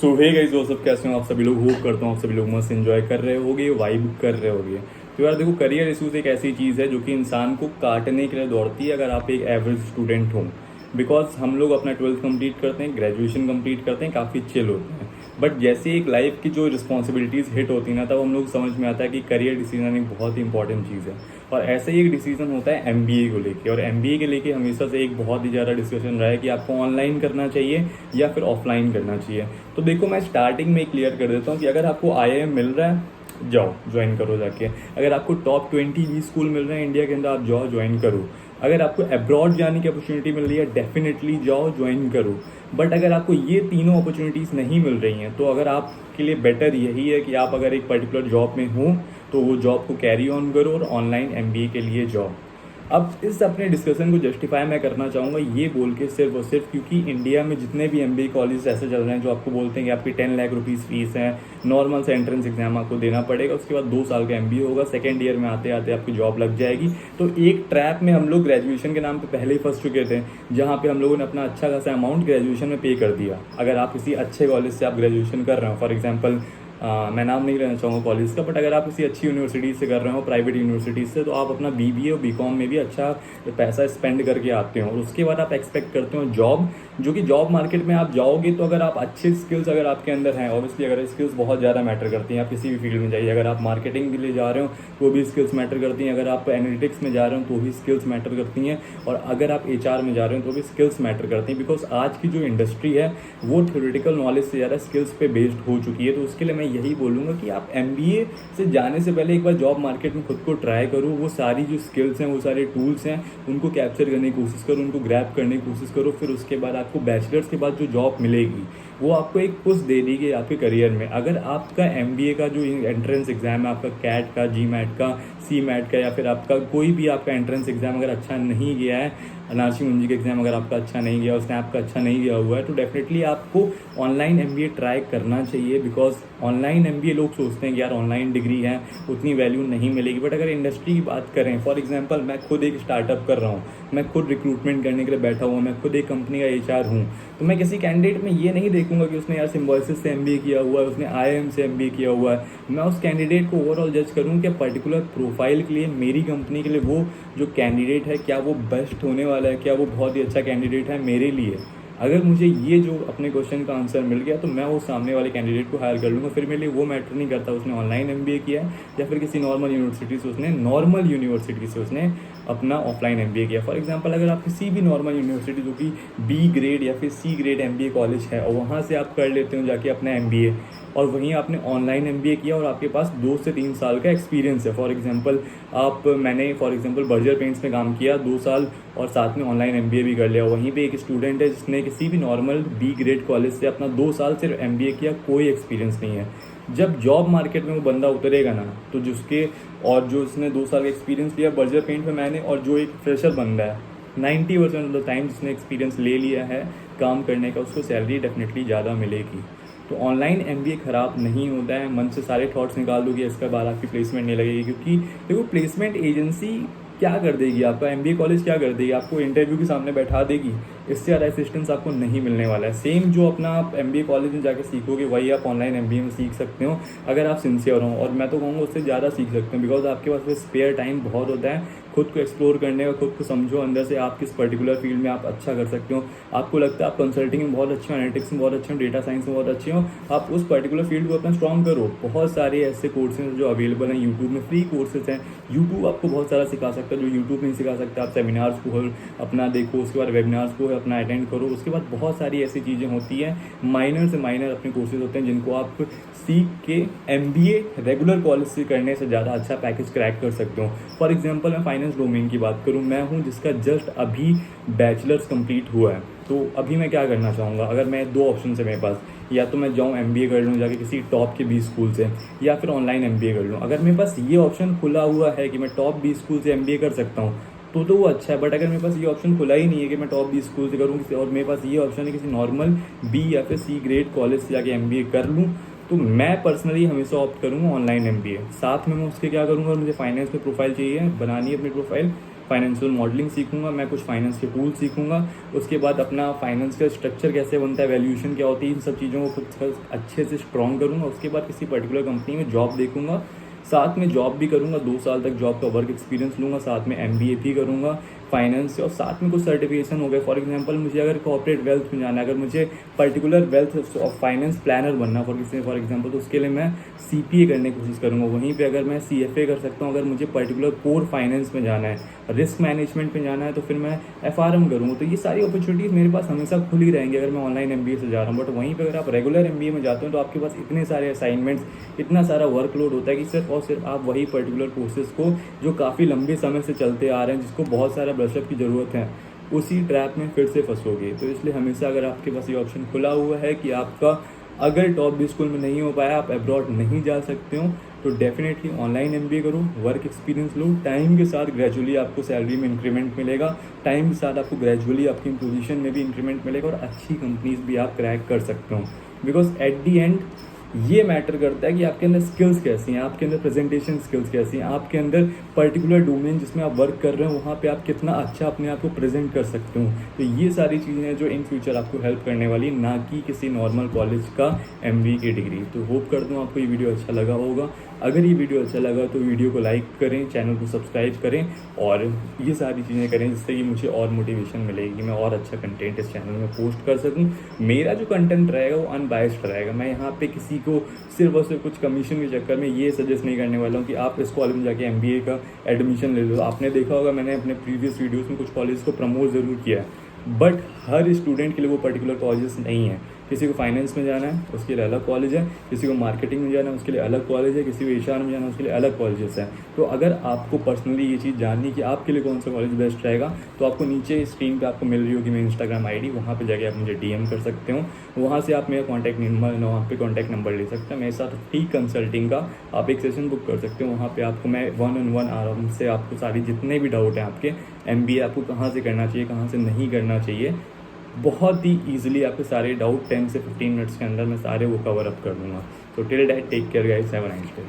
सो hey guys, वो सब कैसे हो आप सभी लोग? होप करता हूँ आप सभी लोग मस्त एंजॉय कर रहे होगे, वाइब कर रहे होगे। तो यार देखो, करियर इशूज एक ऐसी चीज़ है जो कि इंसान को काटने के लिए दौड़ती है अगर आप एक एवरेज स्टूडेंट हो। बिकॉज हम लोग अपना 12th कंप्लीट करते हैं, ग्रेजुएशन कंप्लीट करते हैं, काफ़ी चिल होते हैं। बट जैसे एक लाइफ की जो रिस्पॉन्सिबिलिटीज़ हिट होती है ना, तब हम लोग समझ में आता है कि करियर डिसीजन एक बहुत ही इंपॉर्टेंट चीज़ है। और ऐसे ही एक डिसीजन होता है एमबीए को लेके। और एमबीए के लेके हमेशा से एक बहुत ही ज़्यादा डिस्कशन रहा है कि आपको ऑनलाइन करना चाहिए या फिर ऑफलाइन करना चाहिए। तो देखो, मैं स्टार्टिंग में क्लियर कर देता हूँ कि अगर आपको आईआईएम मिल रहा है, जाओ ज्वाइन करो जाके। अगर आपको टॉप 20 स्कूल मिल रहे हैं इंडिया के अंदर, आप जाओ ज्वाइन करो। अगर आपको अब्रॉड जाने की अपॉर्चुनिटी मिल रही है, डेफिनेटली जाओ ज्वाइन करो। बट अगर आपको ये तीनों अपॉर्चुनिटीज़ नहीं मिल रही हैं, तो अगर आपके लिए बेटर यही है कि आप अगर एक पर्टिकुलर जॉब में हो तो वो जॉब को कैरी ऑन करो और ऑनलाइन एमबीए के लिए जाओ। अब इस अपने डिस्कशन को जस्टिफाई मैं करना चाहूँगा ये बोल के, सिर्फ और सिर्फ क्योंकि इंडिया में जितने भी एमबीए कॉलेज ऐसे चल रहे हैं जो आपको बोलते हैं कि आपकी 10 लाख रुपीज़ फीस है, नॉर्मल से एंट्रेंस एग्जाम आपको देना पड़ेगा, उसके बाद 2 साल का एमबीए होगा, सेकेंड ईयर में आते आते आपकी जॉब लग जाएगी। तो एक ट्रैप में हम लोग ग्रेजुएशन के नाम पे पहले ही फंस चुके थे, जहाँ पे हम लोगों ने अपना अच्छा खासा अमाउंट ग्रेजुएशन में पे कर दिया। अगर आप किसी अच्छे कॉलेज से आप ग्रेजुएशन कर रहे हो, फॉर एग्जाम्पल मैं नाम नहीं लेना चाहूँगा कॉलेज का, बट अगर आप किसी अच्छी यूनिवर्सिटी से कर रहे हो, प्राइवेट यूनिवर्सिटी से, तो आप अपना बीबीए और बीकॉम में भी अच्छा पैसा स्पेंड करके आते हो और उसके बाद आप एक्सपेक्ट करते हो जॉब, जो कि जॉब मार्केट में आप जाओगे तो अगर आप अच्छे स्किल्स अगर आपके अंदर हैं, ऑब्वियसली अगर स्किल्स बहुत ज़्यादा मैटर करती हैं, आप किसी भी फील्ड में जाइए। अगर आप मार्केटिंग के लिए जा रहे हो तो भी स्किल्स मैटर करती हैं, अगर आप एनालिटिक्स में जा रहे हो तो भी स्किल्स मैटर करती हैं, और अगर आप एचआर में जा रहे हो तो भी स्किल्स मैटर करती हैं। बिकॉज आज की जो इंडस्ट्री है वो थ्योरेटिकल नॉलेज से ज़्यादा स्किल्स पे बेस्ड हो चुकी है। तो उसके लिए मैं यही बोलूँगा कि आप एमबीए से जाने से पहले एक बार जॉब मार्केट में खुद को ट्राई करो, वो सारी जो स्किल्स हैं, वो सारे टूल्स हैं, उनको कैप्चर करने की कोशिश करो, उनको ग्रैब करने की कोशिश करो। फिर उसके बाद आपको बैचलर्स के बाद जो जॉब मिलेगी वो आपको एक पुश दे देगी आपके करियर में। अगर आपका एमबीए का जो एंट्रेंस एग्जाम है, आपका कैट का, जी मैट का, सी मैट का, या फिर आपका कोई भी आपका एंट्रेंस एग्जाम अगर अच्छा नहीं गया है, अनारसी मुंजी का एग्जाम अगर आपका अच्छा नहीं गया और स्नैप का अच्छा नहीं गया हुआ है, तो डेफिनेटली आपको ऑनलाइन एमबीए ट्राई करना चाहिए। बिकॉज ऑनलाइन एमबीए लोग सोचते हैं कि यार ऑनलाइन डिग्री है, उतनी वैल्यू नहीं मिलेगी। बट अगर इंडस्ट्री की बात करें, फॉर एग्जांपल मैं खुद एक स्टार्टअप कर रहा हूँ, मैं खुद रिक्रूटमेंट करने के लिए बैठा हुआ हूँ, मैं खुद एक कंपनी का एचआर हूँ, तो मैं किसी कैंडिडेट में ये नहीं देखूंगा कि उसने यार सिम्बॉयसिस से एमबीए किया हुआ है, उसने आईआईएम से एमबीए किया हुआ है। मैं उस कैंडिडेट को ओवरऑल जज करूँ कि पर्टिकुलर प्रोफाइल के लिए, मेरी कंपनी के लिए वो जो कैंडिडेट है क्या वो बेस्ट होने वाला है, क्या वो बहुत ही अच्छा कैंडिडेट है मेरे लिए। अगर मुझे ये जो अपने क्वेश्चन का आंसर मिल गया तो मैं वो सामने वाले कैंडिडेट को हायर कर लूँगा। फिर मेरे लिए वो मैटर नहीं करता उसने ऑनलाइन एमबीए किया है या फिर किसी नॉर्मल यूनिवर्सिटी से उसने अपना ऑफलाइन एमबीए किया। फॉर एग्जांपल अगर आप किसी भी नॉर्मल यूनिवर्सिटी जो कि बी ग्रेड या फिर सी ग्रेड एमबीए कॉलेज है और वहाँ से आप कर लेते हो जाके अपना एमबीए, और वहीं आपने ऑनलाइन एमबीए किया और आपके पास 2 से 3 साल का एक्सपीरियंस है। फॉर एग्जांपल मैंने बर्जर पेंट्स में काम किया 2 साल और साथ में ऑनलाइन एमबीए भी कर लिया। वहीं पे एक स्टूडेंट है जिसने किसी भी नॉर्मल बी ग्रेड कॉलेज से अपना 2 साल सिर्फ एमबीए किया, कोई एक्सपीरियंस नहीं है। जब जॉब मार्केट में वो बंदा उतरेगा ना, तो जिसके और जो उसने 2 साल का एक्सपीरियंस लिया बर्जर पेंट में मैंने, और जो एक फ्रेशर बंदा है 90% ऑफ द टाइम जिसने एक्सपीरियंस ले लिया है काम करने का, उसको सैलरी डेफिनेटली ज़्यादा मिलेगी। तो ऑनलाइन एमबीए ख़राब नहीं होता है। मन से सारे थॉट्स निकाल दोगे, इसके बाद आपकी प्लेसमेंट नहीं लगेगी, क्योंकि देखो प्लेसमेंट एजेंसी क्या कर देगी, आपका एमबीए कॉलेज क्या कर देगी, आपको इंटरव्यू के सामने बैठा देगी। इससे ज़्यादा असिस्टेंस आपको नहीं मिलने वाला है। सेम जो अपना आप एमबीए कॉलेज में जाकर सीखोगे वही आप ऑनलाइन एमबीए में सीख सकते हो अगर आप सिंसियर हो, और मैं तो कहूँगा उससे ज़्यादा सीख सकते हो। बिकॉज आपके पास स्पेयर टाइम बहुत होता है खुद को एक्सप्लोर करने का, खुद को समझो अंदर से आप किस पर्टिकुलर फील्ड में आप अच्छा कर सकते हो। आपको लगता है आप कंसल्टिंग में बहुत अच्छे हो, एनालिटिक्स में बहुत अच्छे हो, डेटा साइंस में बहुत अच्छे हो, आप उस पर्टिकुलर फील्ड को अपना स्ट्रॉन्ग करो। बहुत सारे ऐसे कोर्सेज जो अवेलेबल हैं यूट्यूब में, फ्री कोर्सेज हैं। यूट्यूब आपको बहुत सारा सिखा सकता है जो यूट्यूब नहीं सिखा सकता। आप सेमिनार्स को अपना देखो, उसके बाद वेबिनार्स को अपना अटेंड करो। उसके बाद बहुत सारी ऐसी चीज़ें होती हैं, माइनर से माइनर अपने कोर्सेज होते हैं जिनको आप सीख के एमबीए रेगुलर कॉलेज से करने से ज़्यादा अच्छा पैकेज क्रैक कर सकते हो। फॉर एग्जांपल मैं फाइनेंस डोमेन की बात करूँ, मैं हूँ जिसका जस्ट अभी बैचलर्स कंप्लीट हुआ है। तो अभी मैं क्या करना चाहूँगा, अगर मैं 2 ऑप्शन है मेरे पास, या तो मैं जाऊँ एमबीए कर लूँ जाके किसी टॉप के 20 स्कूल से, या फिर ऑनलाइन एमबीए कर लूँ। अगर मेरे पास ये ऑप्शन खुला हुआ है कि मैं टॉप 20 स्कूल से एमबीए कर सकता हूँ तो वो अच्छा है। बट अगर मेरे पास ये ऑप्शन खुला ही नहीं है कि मैं टॉप 20 स्कूल से करूँ किसी, और मेरे पास ये ऑप्शन है किसी नॉर्मल बी या फिर सी ग्रेड कॉलेज से जाके एमबीए कर लूँ, तो मैं पर्सनली हमेशा ऑप्ट करूँगा ऑनलाइन एमबीए। साथ में मैं उसके क्या करूँगा, मुझे फाइनेंस में प्रोफाइल चाहिए, बनानी है अपनी प्रोफाइल, फाइनेंशियल मॉडलिंग सीखूंगा, मैं कुछ फाइनेंस के टूल सीखूंगा, उसके बाद अपना फाइनेंस का स्ट्रक्चर कैसे बनता है, वैल्यूएशन क्या होती है, इन सब चीज़ों को खुद अच्छे से स्ट्रॉन्ग करूँगा। उसके बाद किसी पर्टिकुलर कंपनी में जॉब देखूंगा, साथ में जॉब भी करूंगा, 2 साल तक जॉब का वर्क एक्सपीरियंस लूँगा, साथ में MBA भी करूँगा फाइनेंस से, और साथ में कुछ सर्टिफिकेशन हो गए। फॉर एग्जांपल मुझे अगर कॉर्पोरेट वेल्थ में जाना है, अगर मुझे particular wealth of finance planner बनना फॉर एग्जांपल, तो उसके लिए मैं CPA करने की कोशिश करूँगा। वहीं पे अगर मैं CFA कर सकता हूँ, अगर मुझे पर्टिकुलर कोर फाइनेंस में जाना है, रिस्क मैनेजमेंट में जाना है, तो फिर मैं FRM करूँगा। तो ये सारी अपॉर्चुनिटीज़ मेरे पास हमेशा खुली रहेंगी अगर मैं ऑनलाइन MBA से जा रहा हूँ। बट वहीं पर अगर आप रेगुलर MBA में जाते हो तो आपके पास इतने सारे असाइनमेंट्स, इतना सारा वर्कलोड होता है कि सिर्फ और सिर्फ आप वही पर्टिकुलर कोर्सेज को जो काफ़ी लंबे समय से चलते आ रहे हैं, जिसको बहुत सारा ब्रशअप की ज़रूरत है, उसी ट्रैप में फिर से फंसोगे। तो इसलिए हमेशा अगर आपके पास ये ऑप्शन खुला हुआ है कि आपका अगर टॉप भी स्कूल में नहीं हो पाया, आप अब्रॉड नहीं जा सकते हो, तो डेफिनेटली ऑनलाइन MBA करो, वर्क एक्सपीरियंस लो, टाइम के साथ ग्रेजुअली आपको सैलरी में इंक्रीमेंट मिलेगा, टाइम के साथ आपको ग्रेजुअली आपकी पोजीशन में भी इंक्रीमेंट मिलेगा, और अच्छी कंपनीज भी आप क्रैक कर सकते हो। बिकॉज एट दी एंड ये मैटर करता है कि आपके अंदर स्किल्स कैसी हैं, आपके अंदर प्रेजेंटेशन स्किल्स कैसी हैं, आपके अंदर पर्टिकुलर डोमेन जिसमें आप वर्क कर रहे हो वहाँ पे आप कितना अच्छा अपने आप को प्रेजेंट कर सकते हो। तो ये सारी चीज़ें हैं जो इन फ्यूचर आपको हेल्प करने वाली, ना कि किसी नॉर्मल कॉलेज का MBA की डिग्री। तो होप करता हूँ आपको ये वीडियो अच्छा लगा होगा। अगर ये वीडियो अच्छा लगा तो वीडियो को लाइक करें, चैनल को सब्सक्राइब करें, और ये सारी चीज़ें करें जिससे कि मुझे और मोटिवेशन मिलेगी कि मैं और अच्छा कंटेंट इस चैनल में पोस्ट कर सकूं। मेरा जो कंटेंट रहेगा वो अनबायस्ड रहेगा। मैं यहाँ पे किसी को सिर्फ और सिर्फ कुछ कमीशन के चक्कर में ये सजेस्ट नहीं करने वाला हूँ कि आप इस कॉलेज में जाके MBA का एडमिशन ले लो। आपने देखा होगा मैंने अपने प्रीवियस वीडियोज़ में कुछ कॉलेज को प्रमोट ज़रूर किया है, बट हर स्टूडेंट के लिए वो पर्टिकुलर कॉलेजेस नहीं है। किसी को फाइनेंस में जाना है उसके लिए अलग कॉलेज है, किसी को मार्केटिंग में जाना है उसके लिए अलग कॉलेज है, किसी को HR में जाना है उसके लिए अलग कॉलेजेस हैं। तो अगर आपको पर्सनली ये चीज़ जाननी कि आपके लिए कौन सा कॉलेज बेस्ट रहेगा, तो आपको नीचे स्क्रीन पे आपको मिल रही होगी मेरी Instagram ID, वहाँ पे जाके आप मुझे DM कर सकते हो। वहाँ से आप मेरा कॉन्टैक्ट नंबर, वहाँ पे कॉन्टैक्ट नंबर ले सकते हैं। मेरे साथ फ्री कंसल्टिंग का आप एक सेशन बुक कर सकते हो। वहाँ पे आपको मैं 1-on-1 आराम से आपको सारी जितने भी डाउट हैं आपके MBA आपको कहाँ से करना चाहिए, कहाँ से नहीं करना चाहिए, बहुत ही ईजिली आपके सारे डाउट 10 से 15 मिनट्स के अंदर मैं सारे वो कवर अप कर दूँगा। तो till that take care guys, have a nice day.